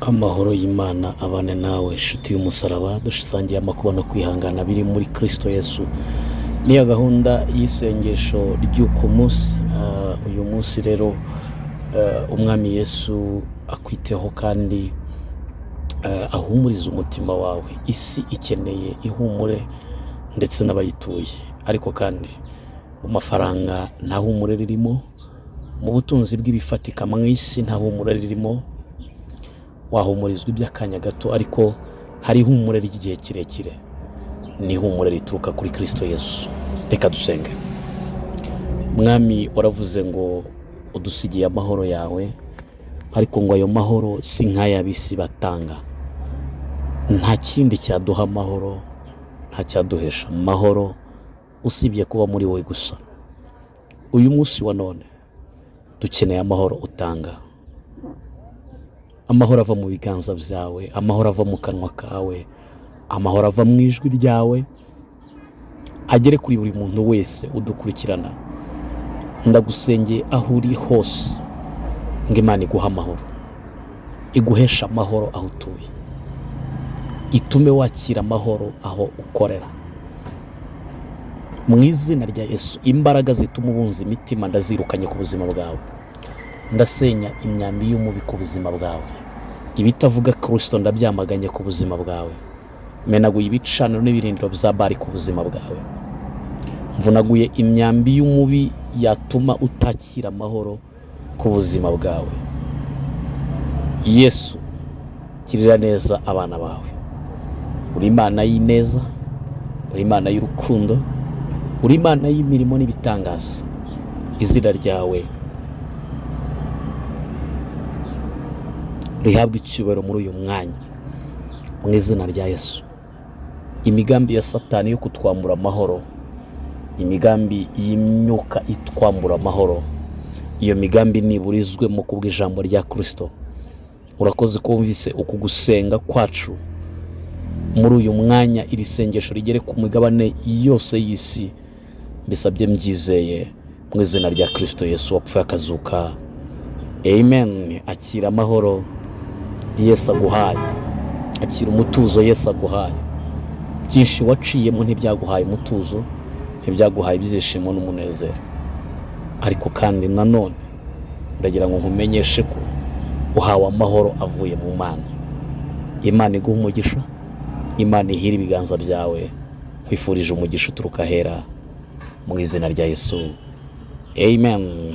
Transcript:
Amahoro y'Imana abane nawe nshuti y'umusaraba, dusangiye amakuba no kwihangana biri muri Kristo Yesu. Niyo gahunda y'isengesho ry'uko munsi. Uyu munsi rero umwami Yesu akwiteho kandi ahumuriza umutima wawe. Isi ikeneye ihumure ndetse n'abayituye, ariko kandi mu mafaranga nta humure ririmo, mu butunzi bw'ibifatika mu isi nta humure ririmo. Wahumurizwa iby'akanya gato, ariko hari ihumure ry'igihe kirekire. Ni ihumure rituruka kuri Kristo Yesu. Reka dusenge. Mwami, waravuze ngo udusigiye amahoro yawe, ariko ngo ayo mahoro si nk'ay'ab'isi batanga. Nta kindi cyaduha amahoro, nta cyaduhesha amahoro usibye kuba muri wowe gusa. Uyu munsi wa none dukeneye amahoro utanga. Amahoro ava mu biganza byawe, amahoro ava mu kanwa kawe, amahoro ava mu ijwi ryawe, agere kuri buri muntu wese udukurikirana. Ndagusengeye aho uri hose ngo Imana iguhe amahoro, iguhesha amahoro aho utuye, itume wakira amahoro aho ukorera. Mu izina rya Yesu, imbaraga zituma ubunza imitima ndazirukanye ku buzima bwawe. Ndasenya imyambi y'umubi ku buzima bwawe. Ibitavuga Kristo ndabyamaganye ku buzima bwawe. Menaguye ibicaniro n'ibirindiro bya Bali ku buzima bwawe. Mvunaguye imyambi y'umubi yatuma utakira amahoro ku buzima bwawe. Yesu, girira neza abana bawe. Uri Imana y'ineza, uri Imana y'urukundo, uri Imana y'imirimo n'ibitangaza. Izina ryawe rihabwa icyubahiro muri uyu mwanya, mu izina rya Yesu. Imigambi ya Satani yo kutwambura amahoro, imigambi y'imyuka itwambura amahoro, iyo migambi niburizwe mu kubw'ijambo rya Kristo. Urakoze kumvise uku gusenga kwacu muri uyu mwanya. Iri sengesho rigere ku migabane yose y'isi, mbisabye mbyizeye mu izina rya Kristo Yesu wapfuye akazuka. Amen. Akira amahoro Yesu aguhaye, akira umutuzo Yesu aguhaye. Byinshi waciyemo ntibyaguhaye umutuzo, ntibyaguhaye ibyishimo n'umunezero, ariko kandi nanone ndagira ngo nkumenyeshe ko uhawe amahoro avuye mu Mana. Imana iguha umugisha, Imana ihira ibiganza byawe. Nkwifurije umugisha uturuka ahera, mu izina rya Yesu. Amen.